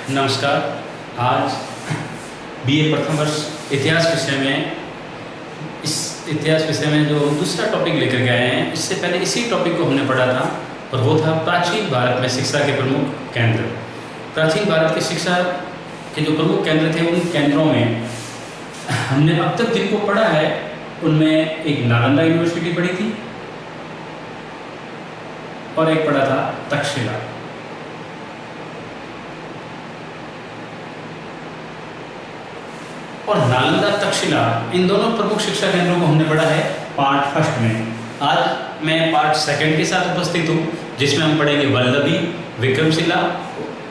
नमस्कार। आज बीए प्रथम वर्ष इतिहास विषय में जो दूसरा टॉपिक लेकर के आए हैं, इससे पहले इसी टॉपिक को हमने पढ़ा था और वो था प्राचीन भारत में शिक्षा के प्रमुख केंद्र। प्राचीन भारत की शिक्षा के जो प्रमुख केंद्र थे, उन केंद्रों में हमने अब तक जिनको पढ़ा है उनमें एक नालंदा यूनिवर्सिटी पढ़ी थी और एक पढ़ा था तक्षशिला। और नालंदा तक्षशिला, इन दोनों प्रमुख शिक्षा केंद्रों को हमने पढ़ा है पार्ट फर्स्ट में। आज मैं पार्ट सेकंड के साथ उपस्थित हूँ, जिसमें हम पढ़ेंगे वल्लभी, विक्रमशिला,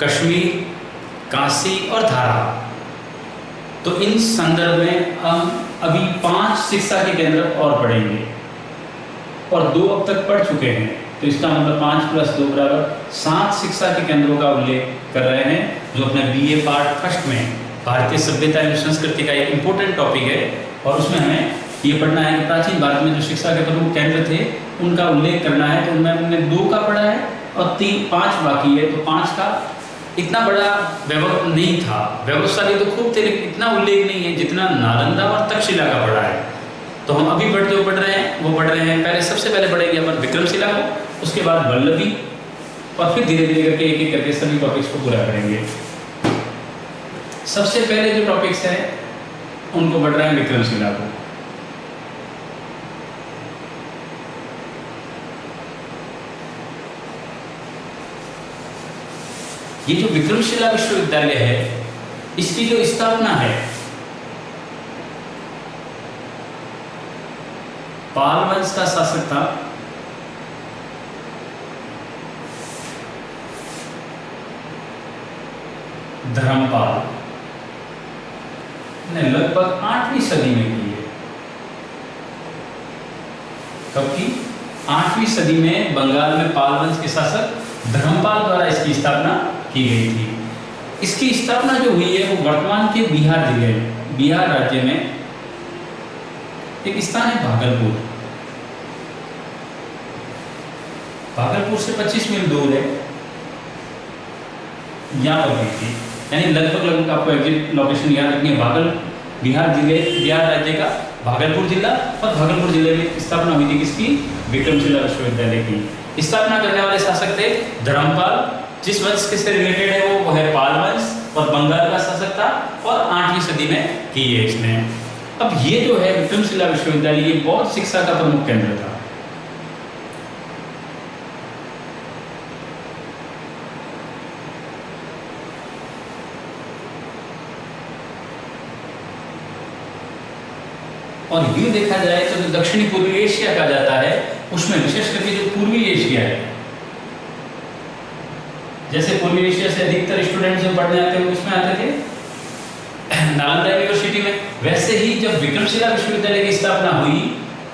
कश्मीर, काशी और धारा। तो इन संदर्भ में हम अभी 5 शिक्षा के केंद्र और पढ़ेंगे और 2 अब तक पढ़ चुके हैं, तो इसका मतलब 5 + 2 = 7 शिक्षा के केंद्रों का उल्लेख कर रहे हैं, जो अपने बीए पार्ट फर्स्ट में भारतीय सभ्यता एवं संस्कृति का एक इम्पोर्टेंट टॉपिक है। और उसमें हमें ये पढ़ना है कि प्राचीन भारत में जो शिक्षा के प्रमुख केंद्र थे उनका उल्लेख करना है। तो उनमें हमने 2 का पढ़ा है और 5 बाकी है। तो 5 का इतना बड़ा वैभव नहीं था, वैभवशाली तो खूब थे, लेकिन इतना उल्लेख नहीं है जितना नालंदा और तक्षशिला का पढ़ा है। तो हम अभी पढ़ रहे हैं वो पढ़ रहे हैं। पहले सबसे पहले पढ़ेंगे अपन विक्रमशिला को, उसके बाद वल्लभी, और फिर धीरे धीरे करके एक एक करके सभी टॉपिक्स को पूरा करेंगे। सबसे पहले जो टॉपिक्स हैं उनको पढ़ रहे हैं विक्रमशिला को। ये जो विक्रमशिला विश्वविद्यालय है, इसकी जो स्थापना है पाल वंश का शासक था धर्मपाल ने लगभग 8वीं सदी में की है। कब की? 8वीं सदी में बंगाल में पाल वंश के शासक धर्मपाल द्वारा इसकी स्थापना की गई थी। इसकी स्थापना जो हुई है वो वर्तमान के बिहार जिले, बिहार राज्य में एक स्थान है भागलपुर। भागलपुर से 25 मील दूर है, यहाँ पर हुई थी। यानी लगभग आपको एग्जैक्ट लोकेशन याद रखनी है। बिहार राज्य का भागलपुर जिला, और भागलपुर जिले में स्थापना हुई थी किसकी? विक्रमशिला विश्वविद्यालय की। स्थापना करने वाले शासक थे धर्मपाल। जिस वंश के से रिलेटेड है वो है पाल वंश, और बंगाल का शासक था, और 8वीं सदी में की है इसने। अब ये जो है विक्रमशिला विश्वविद्यालय, ये बौद्ध शिक्षा का प्रमुख केंद्र था। और यूँ देखा जाए तो जो दक्षिणी पूर्वी एशिया कहा जाता है, उसमें विशेष करके जो पूर्वी एशिया है, जैसे पूर्वी एशिया से अधिकतर स्टूडेंट जो पढ़ने आते हैं उसमें आते थे नालंदा यूनिवर्सिटी में, वैसे ही जब विक्रमशिला विश्वविद्यालय की स्थापना हुई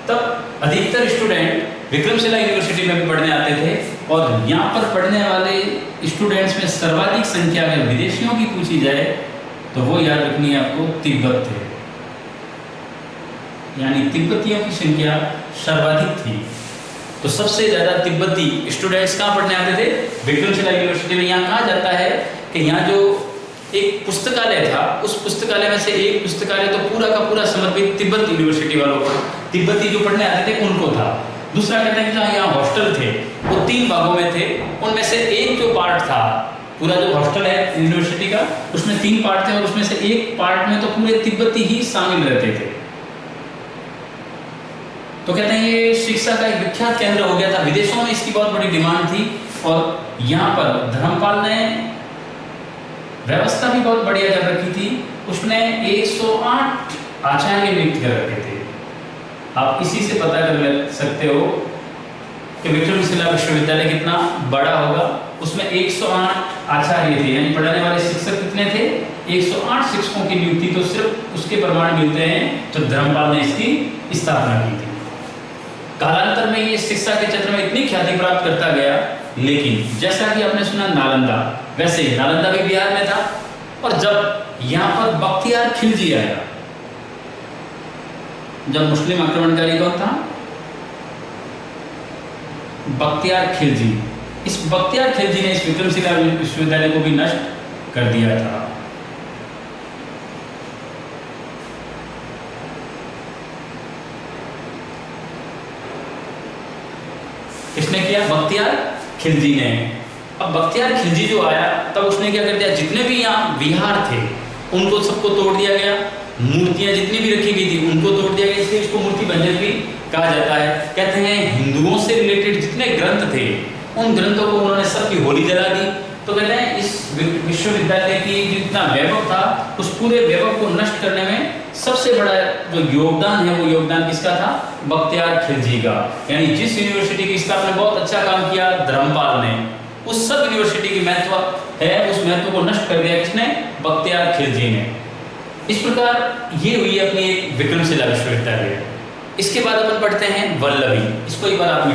तब अधिकतर स्टूडेंट विक्रमशिला यूनिवर्सिटी में भी पढ़ने आते थे। और यहाँ पर पढ़ने वाले स्टूडेंट्स में सर्वाधिक संख्या अगर विदेशियों की पूछी जाए तो वो याद रखनी है आपको, तिब्बत थे। यानी तिब्बतियों की संख्या सर्वाधिक थी। तो सबसे ज़्यादा तिब्बती स्टूडेंट्स कहाँ पढ़ने आते थे? विक्रमशिला यूनिवर्सिटी में। यहाँ कहा जाता है कि यहाँ जो एक पुस्तकालय था, उस पुस्तकालय में से एक पुस्तकालय तो पूरा का पूरा समर्पित तिब्बत यूनिवर्सिटी वालों को, तिब्बती जो पढ़ने आते थे उनको था। दूसरा कहते हैं कि जहाँ यहाँ हॉस्टल थे वो 3 भागों में थे, उनमें से एक जो पार्ट था, पूरा जो हॉस्टल है यूनिवर्सिटी का, उसमें 3 पार्ट थे, और उसमें से एक पार्ट में तो पूरे तिब्बती ही शामिल रहते थे। तो कहते हैं ये शिक्षा का एक विख्यात केंद्र हो गया था। विदेशों में इसकी बहुत बड़ी डिमांड थी, और यहाँ पर धर्मपाल ने व्यवस्था भी बहुत बढ़िया कर रखी थी। उसने 108 आचार्य नियुक्त कर रखे थे। आप इसी से पता कर सकते हो कि विक्रमशिला विश्वविद्यालय कितना बड़ा होगा। उसमें 108 आचार्य थे, यानी पढ़ाने वाले शिक्षक कितने थे? 108 शिक्षकों की नियुक्ति तो सिर्फ उसके प्रमाण मिलते हैं जब धर्मपाल ने इसकी स्थापना की थी। कालांतर में ये शिक्षा के क्षेत्र में इतनी ख्याति प्राप्त करता गया, लेकिन जैसा कि आपने सुना नालंदा, वैसे ही नालंदा भी बिहार में था। और जब यहाँ पर बख्तियार खिलजी आया, जब मुस्लिम आक्रमणकारी कौन था? बख्तियार खिलजी। इस बख्तियार खिलजी ने इस विक्रमशिला विश्वविद्यालय को भी नष्ट कर दिया था। किसने किया? बख्तियार खिलजी ने। अब बख्तियार खिलजी जो आया तब उसने क्या कर दिया, जितने भी यहाँ विहार थे उनको सबको तोड़ दिया गया, मूर्तियां जितनी भी रखी गई थी उनको तोड़ दिया गया, इसलिए इसको मूर्ति भंजन भी कहा जाता है। कहते हैं हिंदुओं से रिलेटेड जितने ग्रंथ थे उन ग्रंथों को उन्होंने सबकी होली जला दी। तो कहते हैं इस विश्वविद्यालय की जितना वैभव था उस पूरे वैभव को नष्ट करने में सबसे बड़ा जो योगदान है वो योगदान किसका था? बख्तियार खिलजी का। यानी जिस यूनिवर्सिटी की स्थापना बहुत अच्छा काम किया धर्मपाल ने, उस सब यूनिवर्सिटी की महत्व है उस महत्व को नष्ट कर दिया किसने? बख्तियार खिलजी ने। इस प्रकार ये हुई अपनी एक विक्रमशिला विश्वविद्यालय। इसके बाद अपन पढ़ते हैं वल्लभी। इसको एक बार आप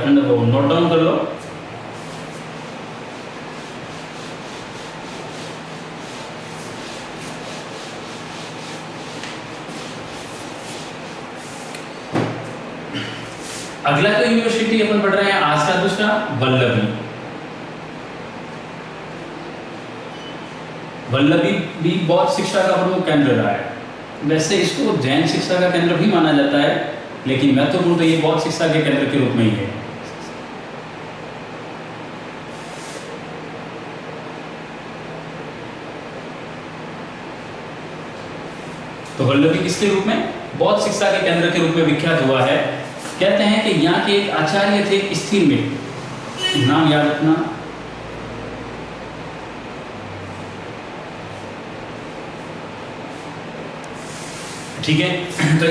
नोट डाउन कर लो। अगला तो यूनिवर्सिटी अपन पढ़ रहे हैं आज का दूसरा वल्लभी। वल्लभी भी बौद्ध शिक्षा का प्रमुख केंद्र रहा है। वैसे इसको जैन शिक्षा का केंद्र भी माना जाता है, लेकिन महत्वपूर्ण तो ये बौद्ध शिक्षा के केंद्र के रूप में ही है। तो वल्लभी किसके रूप में? बौद्ध शिक्षा के केंद्र के रूप में विख्यात हुआ है। कहते हैं कि यहाँ के एक आचार्य थे स्थिर में, नाम याद रखना, ठीक है। तो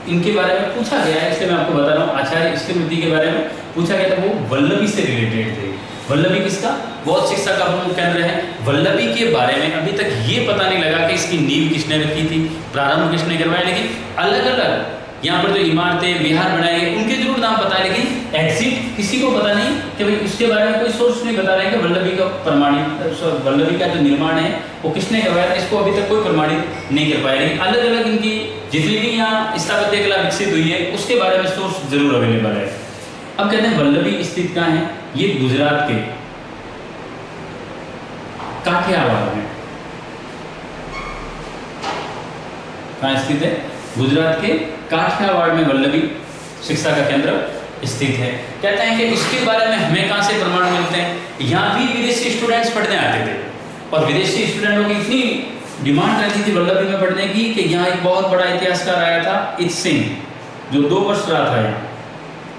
इनके बारे में पूछा गया है, इसलिए मैं आपको बता रहा हूँ। आचार्य स्थिरमती के बारे में पूछा गया था, वो वल्लभी से रिलेटेड थे। वल्लभी किसका? बौद्ध शिक्षा का प्रमुख केंद्र है। वल्लभी के बारे में अभी तक ये पता नहीं लगा कि इसकी नींव किसने रखी थी, प्रारंभ किसने करवाया, लेकिन अलग अलग यहाँ पर जो इमारतें विहार बनाए गए उनके जरूर नाम पता है, लेकिन एग्जिट किसी को पता नहीं कि भाई उसके बारे में कोई सोर्स नहीं बता रहे कि वल्लभी का प्रमाणित वल्लभी का जो निर्माण है वो किसने करवाया था, इसको अभी तक कोई प्रमाणित नहीं कर पाया। लेकिन अलग अलग इनकी जितनी भी यहाँ स्थापत्य कला विकसित हुई है उसके बारे में सोर्स जरूर अवेलेबल है। अब कहते हैं वल्लभी स्थित कहाँ है? ये गुजरात के काठियावाड़ में। कहाँ स्थित है? गुजरात के काठियावाड़ में वल्लभी शिक्षा का केंद्र स्थित है। कहते हैं कि इसके बारे में हमें कहाँ से प्रमाण मिलते हैं? यहाँ भी विदेशी स्टूडेंट्स पढ़ने आते थे और विदेशी स्टूडेंटों की इतनी डिमांड रहती थी वल्लभी में पढ़ने की कि यहाँ एक बहुत बड़ा इतिहासकार आया था इत सिंह, जो 2 वर्ष रहा था यहाँ।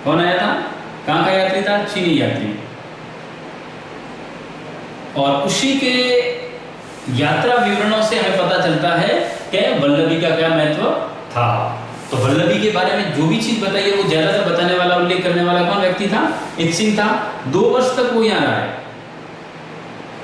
कौन आया था? कहाँ का यात्री था? चीनी यात्री। और उसी के यात्रा विवरणों से हमें पता चलता है कि वल्लभी का क्या महत्व था। तो वल्लभी के बारे में जो भी चीज बताई है वो ज्यादातर बताने वाला, उल्लेख करने वाला कौन व्यक्ति था? इत सिंह था। 2 वर्ष तक वो यहाँ रहा है।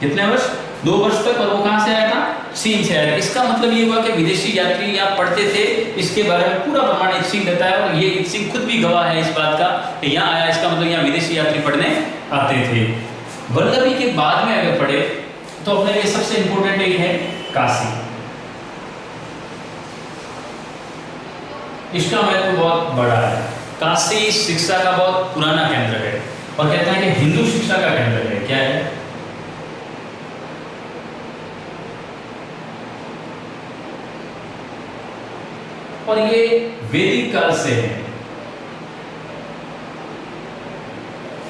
कितने वर्ष? 2 वर्ष तक। और वो कहाँ से आया था? चीन से आया था। इसका मतलब ये हुआ कि विदेशी यात्री यहाँ पढ़ते थे, इसके बारे में पूरा प्रमाण इत सिंह देता है। और ये इत सिंह खुद भी गवाह है इस बात का कि यहाँ आया, इसका मतलब यहाँ विदेशी यात्री पढ़ने आते थे। वल्लभी के बाद में अगर पढ़े तो अपने लिए सबसे इंपॉर्टेंट एक है काशी। इसका महत्व बहुत बड़ा है। काशी शिक्षा का बहुत पुराना केंद्र है और कहते हैं कि हिंदू शिक्षा का केंद्र है। क्या है? और ये वैदिक काल से है।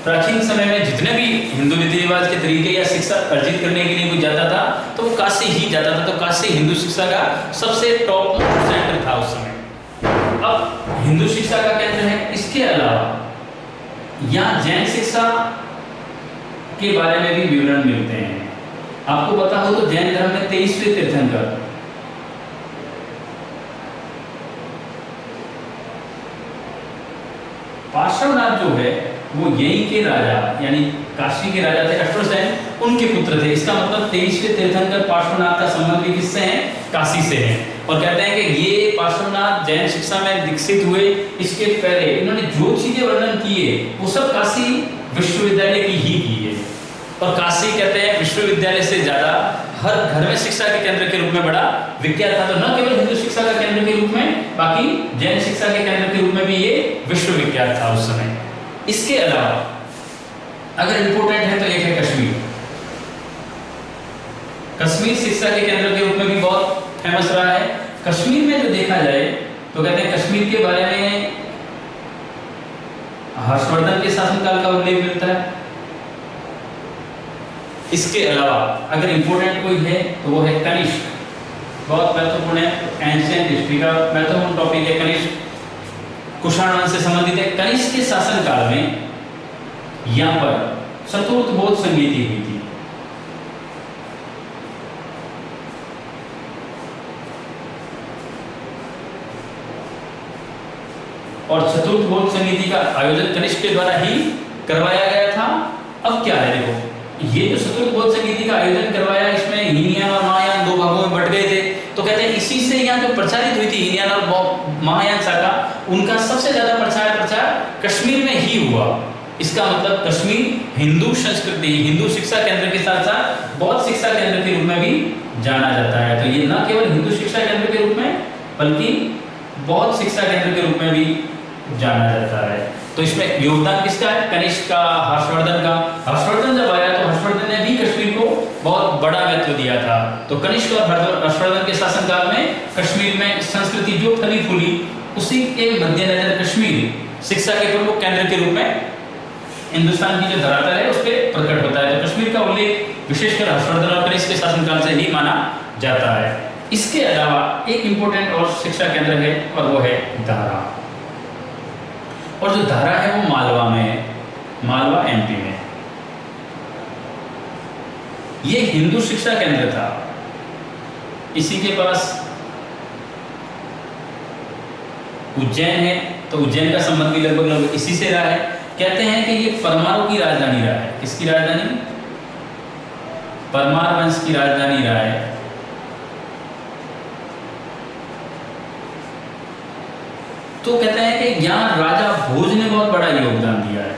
प्राचीन समय में जितने भी हिंदू रीति रिवाज के तरीके या शिक्षा अर्जित करने के लिए कोई जाता था तो वो काशी ही जाता था। तो काशी हिंदू शिक्षा का सबसे टॉप सेंटर था उस समय। अब हिंदू शिक्षा का केंद्र है। इसके अलावा यहाँ जैन शिक्षा के बारे में भी विवरण मिलते हैं। आपको पता हो तो जैन धर्म में 23वें तीर्थंकर पार्श्वनाथ जो है वो यहीं के राजा यानी काशी के राजा थे अश्वसेन, उनके पुत्र थे। इसका मतलब 23वें तीर्थंकर पार्श्वनाथ का संबंध भी किससे है? काशी से है। और कहते हैं कि ये पार्श्वनाथ जैन शिक्षा में विकसित हुए। इसके पहले इन्होंने जो चीजें वर्णन किए वो सब काशी विश्वविद्यालय की ही की है। और काशी कहते हैं विश्वविद्यालय से ज्यादा हर घर में शिक्षा के केंद्र के रूप में बड़ा विख्यात था। तो न केवल हिंदू शिक्षा का केंद्र के रूप में, बाकी जैन शिक्षा के केंद्र के रूप में भी ये विश्वविख्यात था उस समय। इसके अलावा अगर इंपोर्टेंट है तो एक है कश्मीर। कश्मीर शिक्षा के केंद्र के रूप में भी बहुत फेमस रहा है। कश्मीर में जो देखा जाए तो कहते हैं कश्मीर के बारे में हर्षवर्धन के शासनकाल का उल्लेख मिलता है। इसके अलावा अगर इंपोर्टेंट कोई है तो वो है कनिष्क, बहुत महत्वपूर्ण है, एंशिएंट हिस्ट्री का महत्वपूर्ण टॉपिक है कनिष्क, कुषाण वंश से संबंधित है। कनिष्क के शासनकाल में यहाँ पर चतुर्थ बौद्ध संगीति हुई थी। और चतुर्थ बौद्ध संगीति का आयोजन कनिष्क के द्वारा ही करवाया गया था। अब क्या है, देखो ये जो चतुर्थ बौद्ध संगीति का आयोजन करवाया, इसमें हीनयान और महायान दो भागों में बट गए थे। तो कहते हैं इसी से यहाँ जो प्रचारित हुई थी हीनयान और महायान शाखा, उनका सबसे ज्यादा प्रचार कश्मीर में ही हुआ। इसका मतलब कश्मीर हिंदू संस्कृति, हिंदू शिक्षा केंद्र के साथ साथ बौद्ध शिक्षा केंद्र के रूप में भी जाना जाता है। तो ये न केवल हिंदू शिक्षा केंद्र के रूप में बल्कि बौद्ध शिक्षा केंद्र के रूप में भी जाना जाता है। तो इसमें योगदान किसका है, कनिष्क का, हर्षवर्धन का। हर्षवर्धन जब आया तो हर्षवर्धन ने भी कश्मीर को बहुत बड़ा महत्व दिया था। तो कनिष्क और हर्षवर्धन के शासनकाल में कश्मीर में संस्कृति जो फली फूली, उसी के मद्देनजर कश्मीर शिक्षा के प्रमुख केंद्र के रूप में हिंदुस्तान की जो धरातल है उस पर प्रकट होता है। तो कश्मीर का उल्लेख विशेषकर हर्षवर्धन और कनिष्क के शासनकाल से ही माना जाता है। इसके अलावा एक इंपॉर्टेंट और शिक्षा केंद्र है और वो है दारा। और जो दारा है वो मालवा में है, मालवा एमपी में। ये हिंदू शिक्षा केंद्र था। इसी के पास उज्जैन है, तो उज्जैन का संबंध भी लगभग इसी से रहा है। कहते हैं कि ये परमारों की राजधानी रहा है। किसकी राजधानी? परमार वंश की राजधानी रहा है। तो कहते हैं कि यहाँ राजा भोज ने बहुत बड़ा योगदान दिया है।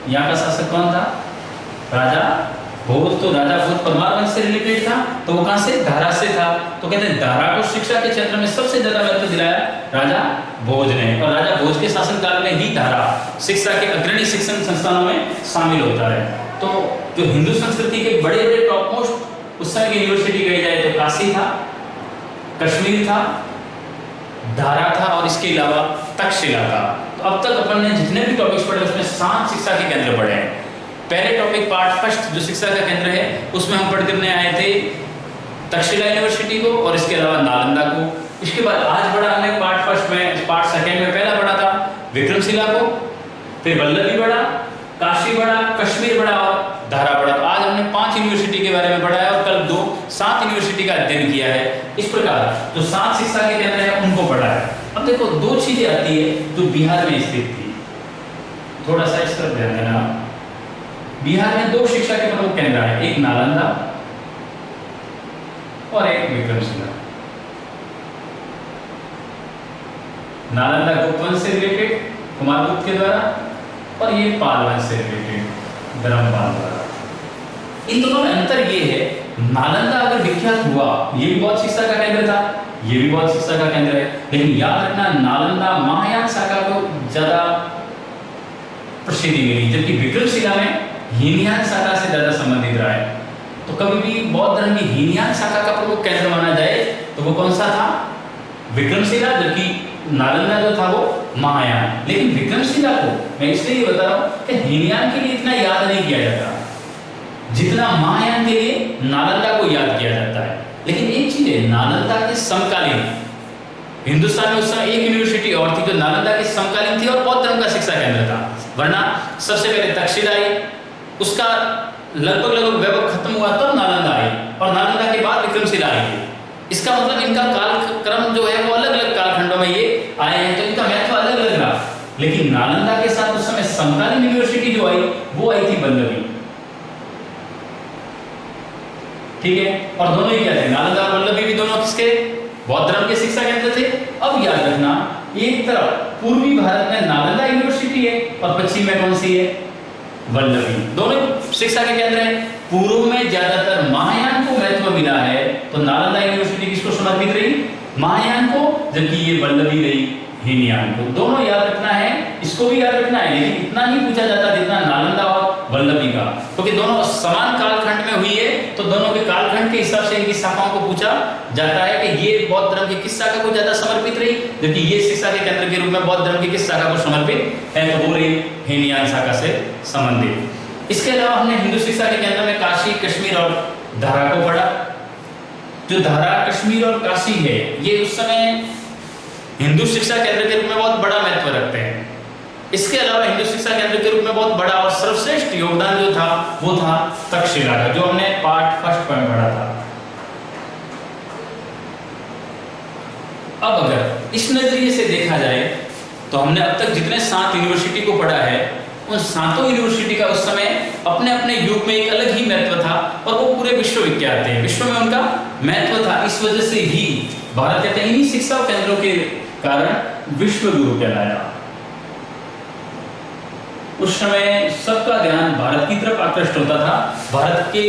यहाँ का शासक कौन था? राजा भोज। तो राजा भोज परमार वंश से रिलेटेड था, तो वो कहां से? दारा से था। तो कहते हैं दारा को शिक्षा के क्षेत्र में सबसे ज्यादा महत्व दिलाया राजा भोज ने। और राजा भोज के शासनकाल में ही दारा शिक्षा के अग्रणी शिक्षण संस्थानों में शामिल होता है। तो जो हिंदू संस्कृति के बड़े बड़े टॉप मोस्ट उस समय की यूनिवर्सिटी कही जाए तो काशी था, कश्मीर था, दारा था और इसके अलावा तक्षशिला था। तो अब तक अपन ने जितने भी टॉपिक्स पढ़े उसमें 7 शिक्षा के केंद्र पढ़े हैं। पहले टॉपिक पार्ट फर्स्ट जो शिक्षा का केंद्र है उसमें हम पढ़ करने आए थे तक्षशिला यूनिवर्सिटी को और इसके अलावा नालंदा को। इसके बाद आज पढ़ा हमने पार्ट फर्स्ट में, पार्ट सेकेंड में पहला पढ़ा था विक्रमशिला को, फिर वल्लभी पढ़ा, काशी पढ़ा, कश्मीर पढ़ा और दारा पढ़ा। तो आज हमने 5 यूनिवर्सिटी के बारे में पढ़ा है और कल 7 यूनिवर्सिटी का अध्ययन किया है। इस प्रकार जो 7 शिक्षा के केंद्र है उनको पढ़ा है। अब देखो 2 चीजें आती है जो बिहार में स्थित थी, थोड़ा सा इस तरफ ध्यान देना। बिहार में 2 शिक्षा के प्रमुख केंद्र है, एक नालंदा और एक विक्रमशिला। नालंदा गुप्त वंश से रिलेटेड कुमारगुप्त के द्वारा और ये पाल वंश से रिलेटेड धर्मपाल द्वारा। इन दोनों में अंतर ये है, नालंदा अगर विख्यात हुआ, ये भी बौद्ध शिक्षा का केंद्र था, ये भी बौद्ध शिक्षा का केंद्र है, लेकिन याद रखना नालंदा महायान शाखा को ज्यादा प्रसिद्धि मिली, जबकि विक्रमशिला में हीनयान शाखा से ज्यादा संबंधित रहा है। तो कभी भी बौद्ध धर्म की हीनयान शाखा का प्रमुख केंद्र माना जाए तो वो कौन सा था? विक्रमशिला, जबकि नालंदा जो था वो महायान। लेकिन विक्रमशिला को मैं इसलिए बता रहा हूं कि हीनयान के लिए इतना याद नहीं किया जाता जितना महायान के लिए नालंदा को याद किया जाता है। लेकिन एक चीज है, नालंदा के समकालीन हिंदुस्तान में उस समय एक यूनिवर्सिटी और थी जो नालंदा के समकालीन थी और बौद्ध धर्म का शिक्षा केंद्र था। वरना सबसे पहले तक्षशिला आई, उसका लगभग वैभव खत्म हुआ तब नालंदा आई और नालंदा के बाद विक्रमशिला आई। इसका मतलब इनका कालक्रम जो है वो अलग अलग कालखंडों में ये आए हैं, तो इनका महत्व अलग अलग रहा। लेकिन नालंदा के साथ उस समय समकालीन यूनिवर्सिटी जो आई वो आई थी वल्लभी। ठीक है, और दोनों ही क्या थे? नालंदा और वल्लभी भी दोनों किसके? बौद्ध धर्म के शिक्षा केंद्र थे। अब याद रखना, एक तरफ पूर्वी भारत में नालंदा यूनिवर्सिटी है और पश्चिम में कौन सी है? वल्लभी। दोनों शिक्षा के केंद्र हैं। पूर्व में ज्यादातर महायान को महत्व मिला है, तो नालंदा यूनिवर्सिटी किसको समर्पित रही? महायान को, जबकि ये वल्लभी रही हीनयान को। दोनों याद रखना है, इसको भी याद रखना है। लेकिन इतना ही पूछा जाता जितना नालंदा और वल्लभी का, क्योंकि दोनों समान कालखंड में हुई है तो दोनों के कालखंड के हिसाब से इनकी शाखाओं को पूछा जाता है कि ये बौद्ध धर्म की किस शाखा को ज्यादा समर्पित रही, जबकि ये शिक्षा के केंद्र के रूप में बौद्ध धर्म की किस शाखा को समर्पित है, तो वो रही हीनयान शाखा से संबंधित। इसके अलावा हमने हिंदू शिक्षा के केंद्र में काशी, कश्मीर और धारा को पढ़ा। जो धारा, कश्मीर और काशी है, ये उस समय हिंदू शिक्षा केंद्र के रूप में बहुत बड़ा महत्व रखते हैं। इसके अलावा हिंदू शिक्षा केंद्र के रूप में बहुत बड़ा और सर्वश्रेष्ठ योगदान जो था वो था तक्षशिला का, जो हमने पार्ट फर्स्ट में पढ़ा था। अब अगर इस नजरिए से देखा जाए तो हमने अब तक जितने 7 यूनिवर्सिटी को पढ़ा है, उन 7 यूनिवर्सिटी का उस समय अपने अपने युग में एक अलग ही महत्व था और वो पूरे विश्व विख्यात थे, विश्व में उनका महत्व था। इस वजह से ही भारत कहते हैं इन्हीं शिक्षा केंद्रों के कारण विश्व गुरु कहलाया। उस समय सबका ध्यान भारत की तरफ आकृष्ट होता था, भारत के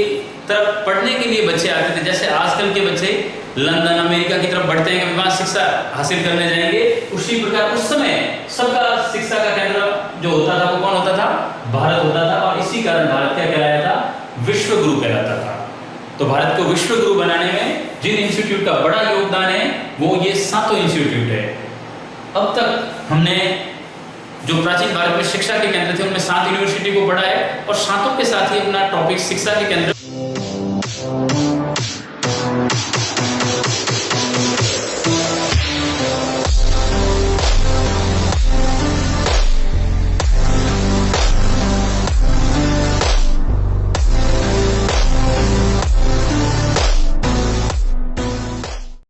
तरफ पढ़ने के लिए बच्चे आते थे। जैसे आजकल के बच्चे लंदन, अमेरिका की तरफ बढ़ते हैं कि वहां शिक्षा हासिल करने जाएंगे, उसी प्रकार उस समय सबका शिक्षा का केंद्र जो होता था वो कौन होता था, भारत होता था। और इसी कारण भारत क्या कहलाया था, विश्व गुरु कहलाता था। तो भारत को विश्व गुरु बनाने में जिन इंस्टीट्यूट का बड़ा योगदान है वो ये 7 इंस्टीट्यूट है। अब तक हमने जो प्राचीन भारत में शिक्षा के केंद्र थे उनमें 7 यूनिवर्सिटी को पढ़ा है और 7 के साथ ही अपना टॉपिक शिक्षा के केंद्र